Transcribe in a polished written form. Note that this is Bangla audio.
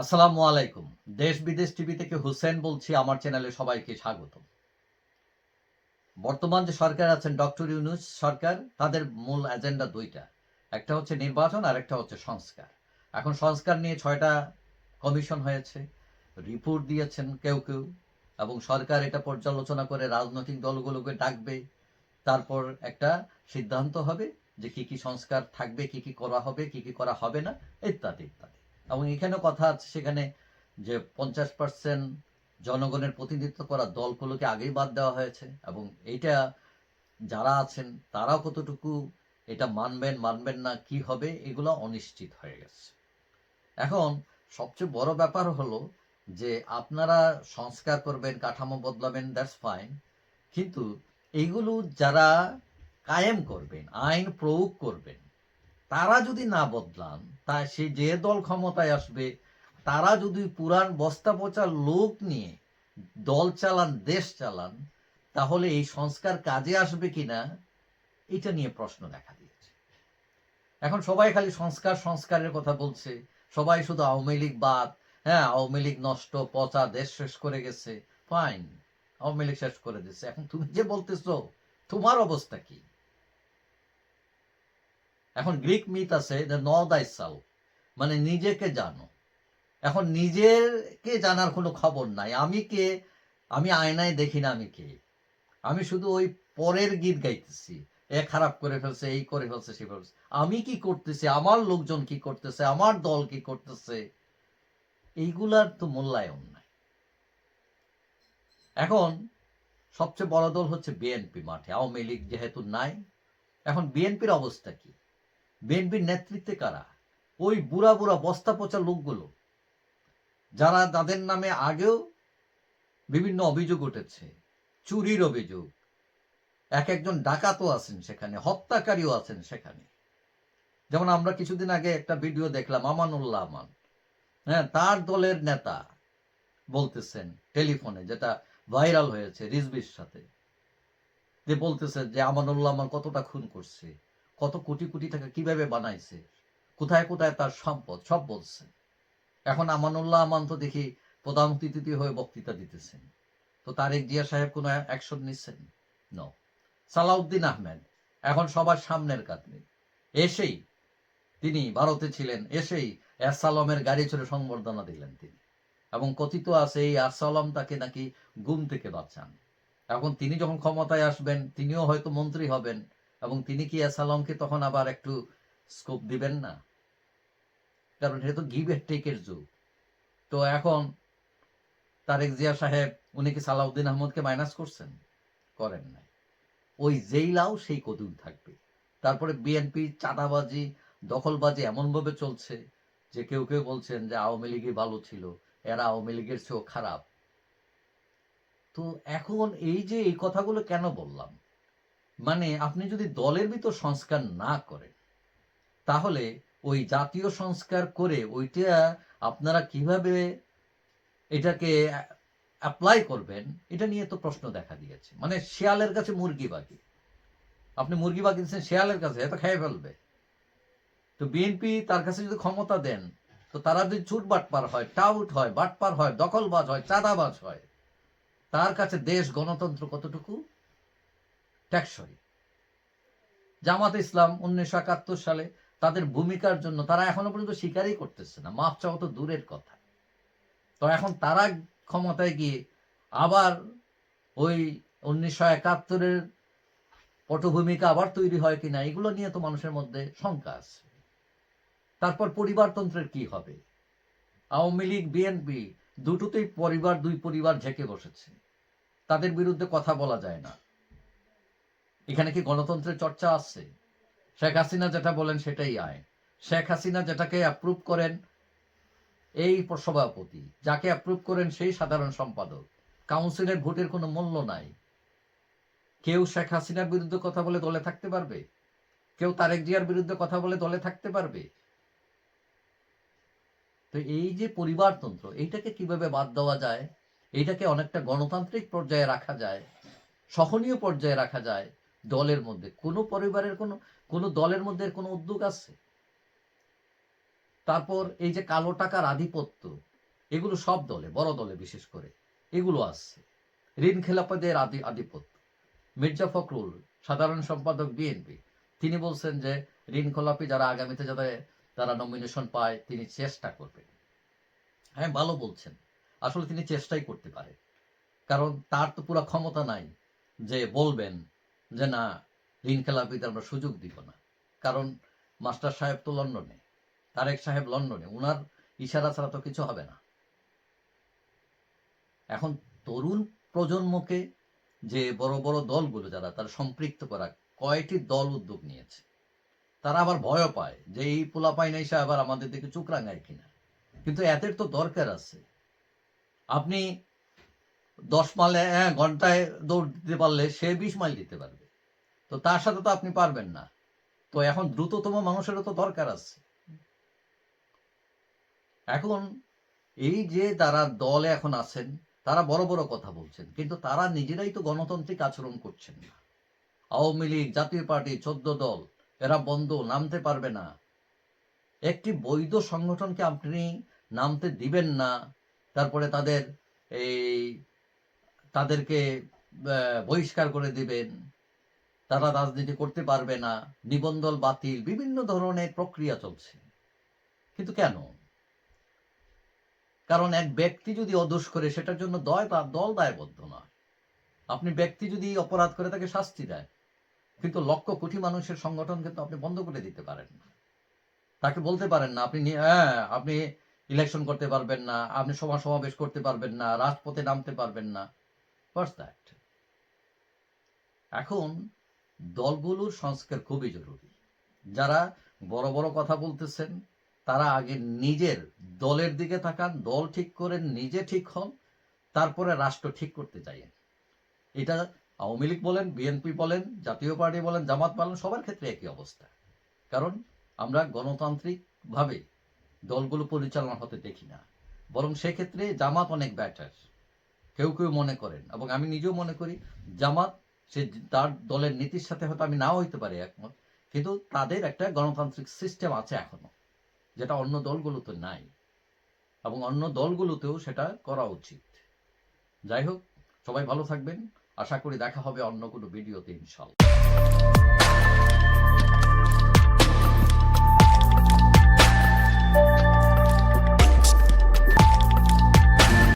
আসসালামু আলাইকুম। দেশ বিদেশ টিভি থেকে হুসেন বলছি। আমার চ্যানেলে সবাইকে স্বাগত। বর্তমান যে সরকার আছেন ডক্টর ইউনূস সরকার, তাদের মূল এজেন্ডা ২ টা। একটা হচ্ছে নির্বাচন আর একটা হচ্ছে সংস্কার। এখন সংস্কার নিয়ে ৬ টা কমিশন হয়েছে। রিপোর্ট দিয়েছেন কেউ এবং সরকার এটা পর্যালোচনা করে রাজনৈতিক দলগুলোকে ডাকবে। তারপর একটা সিদ্ধান্ত হবে যে কি সংস্কার থাকবে, কি করা হবে, কি করা হবে না, ইত্যাদি। এবং এখানেও কথা আছে সেখানে যে ৫০% জনগণের প্রতিনিধিত্ব করা দলগুলোকে আগেই বাদ দেওয়া হয়েছে এবং এইটা যারা আছেন তারাও কতটুকু এটা মানবেন না, কি হবে এগুলো অনিশ্চিত হয়ে গেছে। এখন সবচেয়ে বড় ব্যাপার হলো যে আপনারা সংস্কার করবেন, কাঠামো বদলাবেন, দ্যাটস ফাইন। কিন্তু এইগুলো যারা কায়েম করবেন, আইন প্রয়োগ করবেন, তারা যদি না বদলান, তা সে যে দল ক্ষমতায় আসবে তারা যদি পুরান বস্তা পচা লোক নিয়ে দল চালান, দেশ চালান, তাহলে এই সংস্কার কাজে আসবে কিনা এটা নিয়ে প্রশ্ন দেখা দিয়েছে। এখন সবাই খালি সংস্কারের কথা বলছে। সবাই শুধু আওয়ামী লীগ বাদ, হ্যাঁ আওয়ামী লীগ নষ্ট, পচা, দেশ শেষ করে গেছে। ফাইন, আওয়ামী লীগ শেষ করে দিচ্ছে। এখন তুমি যে বলতেছো তোমার অবস্থা কি? এখন গ্রিক মিথ আছে নো দাই সেলফ, মানে নিজেকে জানো। এখন নিজেকে জানার কোনো খবর নাই। আমি কে? আমি আয়নায় দেখি না আমি কে। আমি শুধু ওই পরের গীত গাইতেছি। এ খারাপ করে ফেলছে, এই করে ফেলছে, সে ফেলছে। আমি কি করতেছি, আমার লোকজন কি করতেছে, আমার দল কি করতেছে, এইগুলার তো মূল্যায়ন নাই। এখন সবচেয়ে বড় দল হচ্ছে বিএনপি মাঠে, আওয়ামী লীগ যেহেতু নাই। এখন বিএনপির অবস্থা কি? বিএনপির নেতৃত্বে কারা? ওই বুড়া বস্তা পচা লোকগুলো, যারা তাদের নামে আগেও বিভিন্ন অভিযোগ উঠেছে, চুরির অভিযোগ, একজন ডাকাতও আছেন সেখানে, হত্যাকারীও আছেন সেখানে। যেমন আমরা কিছুদিন আগে একটা ভিডিও দেখলাম, আমানুল্লাহ আমান, হ্যাঁ, তার দলের নেতা বলতেছেন টেলিফোনে, যেটা ভাইরাল হয়েছে রিজভির সাথে, যে বলতেছে যে আমানুল্লাহ আমান কতটা খুন করছে, কত কোটি টাকা কিভাবে বানাইছে, কোথায় তার সম্পদ, সব বলছে। এখন আমানুল্লাহ আমান তো দেখি প্রধান অতিথি হয়ে বক্তৃতা দিতেছেন। তো তারেক জিয়া সাহেব কোনো অ্যাকশন নিচ্ছেন? নো। সালাউদ্দিন আহমেদ এখন সবার সামনের কাছে এসেই, তিনি ভারতে ছিলেন, এসেই এরসালমের গাড়ি চড়ে সংবর্ধনা দিলেন তিনি। এবং কথিত আছে এই আরসালাম তাকে নাকি ঘুম থেকে বাঁচান। এখন তিনি যখন ক্ষমতায় আসবেন তিনিও হয়তো মন্ত্রী হবেন, এবং তিনি কি এরসালামকে তখন আবার একটু স্কোপ দিবেন না? কারণ এটা তো গিভ এন্ড টেকের যুগ। তো এখন তারেক জিয়া সাহেব উনি কি সালাউদ্দিন আহমদকে মাইনাস করছেন? করেন নাই। ওই যেই লাউ সেই কদুর থাকবে। তারপরে বিএনপি চাঁদাবাজি, দখলবাজি এমনভাবে চলছে যে কেউ বলছেন যে আওয়ামী লীগই ভালো ছিল, এরা আওয়ামী লীগের চেয়েও খারাপ। তো এখন এই যে এই কথাগুলো কেন বললাম, মানে আপনি যদি দলের ভিতর সংস্কার না করেন, তাহলে ওই জাতীয় সংস্কার করে ওইটা আপনারা কিভাবে এটাকে অ্যাপ্লাই করবেন, এটা নিয়ে তো প্রশ্ন দেখা দিয়েছে। মানে শেয়ালের কাছে মুরগি বাকি, আপনি মুরগি বাকি দিচ্ছেন শেয়ালের কাছে, এত খেয়ে ফেলবে। তো বিএনপি তার কাছে যদি ক্ষমতা দেন, তো তারা যদি চুট বাটপার হয়, টাউট হয়, বাটপার হয়, দখলবাজ হয়, চাঁদাবাজ হয়, তার কাছে দেশ গণতন্ত্র কতটুকু টেকসই? জামাত ইসলাম ১৯৭১ সালে তাদের ভূমিকার জন্য তারা এখনো পর্যন্ত স্বীকারই করতেছে না, মাপ চাওয়া তো দূরের কথা। তো এখন তারা ক্ষমতায় গিয়ে আবার ওই ১৯৭১-এর পটভূমিকা আবার তৈরি হয় কিনা, এগুলো নিয়ে তো মানুষের মধ্যে শঙ্কা আছে। তারপর পরিবারতন্ত্রের কি হবে? আওয়ামী লীগ, বিএনপি দুটোতেই দুই পরিবার ঝেঁকে বসেছে, তাদের বিরুদ্ধে কথা বলা যায় না। এখানে কি গণতন্ত্রের চর্চা আছে? শেখ হাসিনা যেটা বলেন সেটাই আইন। শেখ হাসিনা যেটাকে অ্যাপ্রুভ করেন এই সভাপতি, যাকে অ্যাপ্রুভ করেন সেই সাধারণ সম্পাদক। কাউন্সিলের ভোটের কোনো মূল্য নাই। কেউ শেখ হাসিনার বিরুদ্ধে কথা বলে দলে থাকতে পারবে? কেউ তারেক জিয়ার বিরুদ্ধে কথা বলে দলে থাকতে পারবে? তো এই যে পরিবারতন্ত্র, এইটাকে কিভাবে বাদ দেওয়া যায়, এইটাকে অনেকটা গণতান্ত্রিক পর্যায়ে রাখা যায়, সহনীয় পর্যায়ে রাখা যায় দলের মধ্যে। কোনো পরিবারের কোনো দলের মধ্যে কোনো উদ্যোগ আছে? তারপর এই যে কালো টাকার আধিপত্য, এগুলো সব দলে, বড় দলে বিশেষ করে এগুলো আসছে। ঋণ খেলাপিদের আধিপত্য। মির্জা ফখরুল, সাধারণ সম্পাদক বিএনপি, তিনি বলছেন যে ঋণ খেলাপি যারা আগামীতে যাতে তারা নমিনেশন পায় তিনি চেষ্টা করবেন। হ্যাঁ, ভালো বলছেন। আসলে তিনি চেষ্টাই করতে পারেন, কারণ তার তো পুরো ক্ষমতা নাই যে বলবেন যে না ঋণ খেলাপিদের আমরা সুযোগ দিব না। কারণ মাস্টার সাহেব তো লন্ডনে, তারেক সাহেব লন্ডনে, উনার ইশারা ছাড়া তো কিছু হবে না। এখন তরুণ প্রজন্মকে যে বড় বড় দলগুলো যারা তারা সম্পৃক্ত করা, কয়টি দল উদ্যোগ নিয়েছে, তারা আবার ভয়ও পায় যে এই পোলাপাইন এসে আবার আমাদের দিকে চোখ রাঙায় কিনা। কিন্তু এদের তো দরকার আছে। আপনি 10 মাইলে ঘন্টায় দৌড় দিতে পারলে সে 20 মাইল দিতে পারবে, তো তার সাথে তো আপনি পারবেন না। তো এখন দ্রুততম মানুষেরও তো দরকার আছে। এখন এই যে তারা দলে এখন আছেন, তারা বড় বড় কথা বলছেন, কিন্তু তারা নিজেরাই তো গণতান্ত্রিক আচরণ করছেন না। আওয়ামী লীগ, জাতীয় পার্টি, 14 দল, এরা বন্ধ, নামতে পারবে না। একটি বৈধ সংগঠনকে আপনি নামতে দিবেন না, তারপরে তাদেরকে বহিষ্কার করে দিবেন, তারা রাজনীতি করতে পারবে না, নিবন্ধন বাতিল, বিভিন্ন ধরনের প্রক্রিয়া চলছে। কিন্তু কেন? কারণ এক ব্যক্তি যদি অদোষ করে সেটার জন্য দল দায়বদ্ধ নয়। আপনি ব্যক্তি যদি অপরাধ করে তাকে শাস্তি দেয়, কিন্তু লক্ষ কোটি মানুষের সংগঠন কিন্তু আপনি বন্ধ করে দিতে পারেন না। তাকে বলতে পারেন না আপনি ইলেকশন করতে পারবেন না, আপনি সমাবেশ করতে পারবেন না, রাজপথে নামতে পারবেন না। What's that? এখন দলগুলোর সংস্কার খুবই জরুরি। যারা বড় বড় কথা বলতেছেন তারা আগে নিজের দলের দিকে তাকান, দল ঠিক করেন, নিজে ঠিক হন, তারপরে রাষ্ট্র ঠিক করতে চাইেন। এটা আওয়ামী লীগ বলেন, বিএনপি বলেন, জাতীয় পার্টি বলেন, জামাত বলেন, সবার ক্ষেত্রে একই অবস্থা। কারণ আমরা গণতান্ত্রিকভাবে দলগুলো পরিচালনা হতে দেখি না, বরং সেক্ষেত্রে জামাত অনেক ব্যাটার। কেউ কেউ মনে করেন, এবং আমি নিজেও মনে করি, জামাত সে তার দলের নীতির সাথে হয়তো আমি নাও হইতে পারি একমত, কিন্তু তাদের একটা গণতান্ত্রিক সিস্টেম আছে এখনো, যেটা অন্য দলগুলোতে নাই, এবং অন্য দলগুলোতেও সেটা করা উচিত। যাই হোক, সবাই ভালো থাকবেন। আশা করি দেখা হবে অন্য কোনো ভিডিওতে ইনশাআল্লাহ।